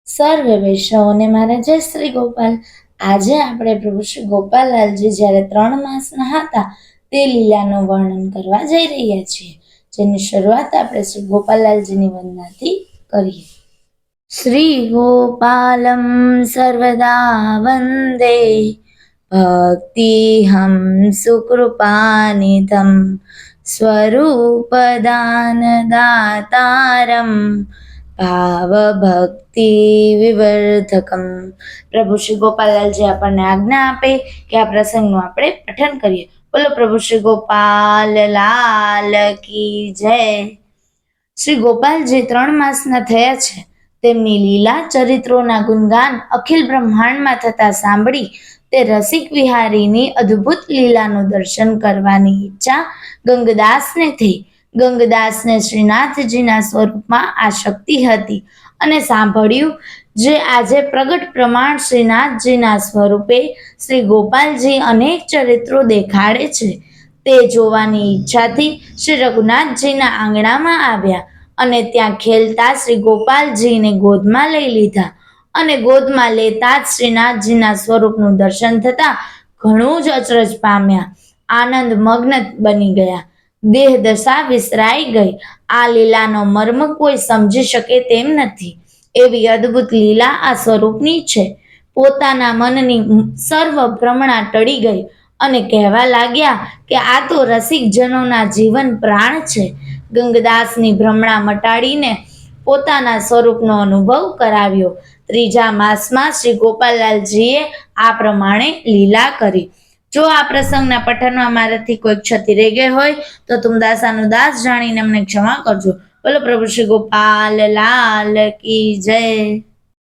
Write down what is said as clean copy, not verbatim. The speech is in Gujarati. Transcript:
સર્વે વૈષ્ણવોને મારા જય શ્રી ગોપાલ. આજે આપણે પ્રભુ શ્રી ગોપાલલાલજી જ્યારે 3 માસના હતા તે લીલાનું વર્ણન કરવા જઈ રહ્યા છીએ, જેની શરૂઆત આપણે શ્રી ગોપાલલાલજીની વંદનાથી કરીએ. શ્રી ગોપાલમ સર્વદા વંદે ભક્તિહમ સુકૃપાનિધમ સ્વરૂપદાન દાતારમ ભાવભક્તિ વિવર્ધકમ. પ્રભુ શ્રી ગોપાલલાલજી આપણને આજ્ઞા આપે કે આ પ્રસંગનું આપણે પઠન કરીએ. બોલો પ્રભુ શ્રી ગોપાલ લાલ કી જય. શ્રી ગોપાલજી 3 માસના થયા છે. તેમની લીલા ચરિત્રોના ગુણગાન અખિલ બ્રહ્માંડમાં થતા સાંભળી તે રસિક વિહારીની અદ્ભુત લીલાનું દર્શન કરવાની ઈચ્છા ગંગદાસને થઈ. ગંગદાસને શ્રીનાથજીના સ્વરૂપમાં આસક્તિ હતી અને સાંભળ્યું જે આજે પ્રગટ પ્રમાણ શ્રીનાથજીના સ્વરૂપે શ્રી ગોપાલજી અનેક ચરિત્રો દેખાડે છે તે જોવાની ઈચ્છાથી શ્રી રઘુનાથજીના આંગણામાં આવ્યા અને ત્યાં ખેલતા શ્રી ગોપાલજીને ગોદમાં લઈ લીધા અને ગોદમાં લેતા જ શ્રીનાથજીના સ્વરૂપનું દર્શન થતાં ઘણું જ અચરજ પામ્યા, આનંદ મગ્ન બની ગયા, દેહ દશા વિસરાઈ ગઈ. આ લીલાનો મર્મ કોઈ સમજી શકે તેમ નથી. એવી અદ્ભુત લીલા આ સ્વરૂપની છે. પોતાના મનની સર્વ ભ્રમણા ટળી ગઈ અને કહેવા લાગ્યા કે આ તો રસિકજનોના જીવન પ્રાણ છે. ગંગદાસની ભ્રમણા મટાડીને પોતાના સ્વરૂપનો અનુભવ કરાવ્યો. 3જા માસમાં શ્રી ગોપાલલાલજીએ આ પ્રમાણે લીલા કરી. જો આ પ્રસંગના પઠનમાં મારાથી કોઈ ક્ષતિ રહી ગઈ હોય તો તુમ દાસાનું દાસ જાણીને અમને ક્ષમા કરજો. બોલો પ્રભુ શ્રી ગોપાલ લાલ કી જય.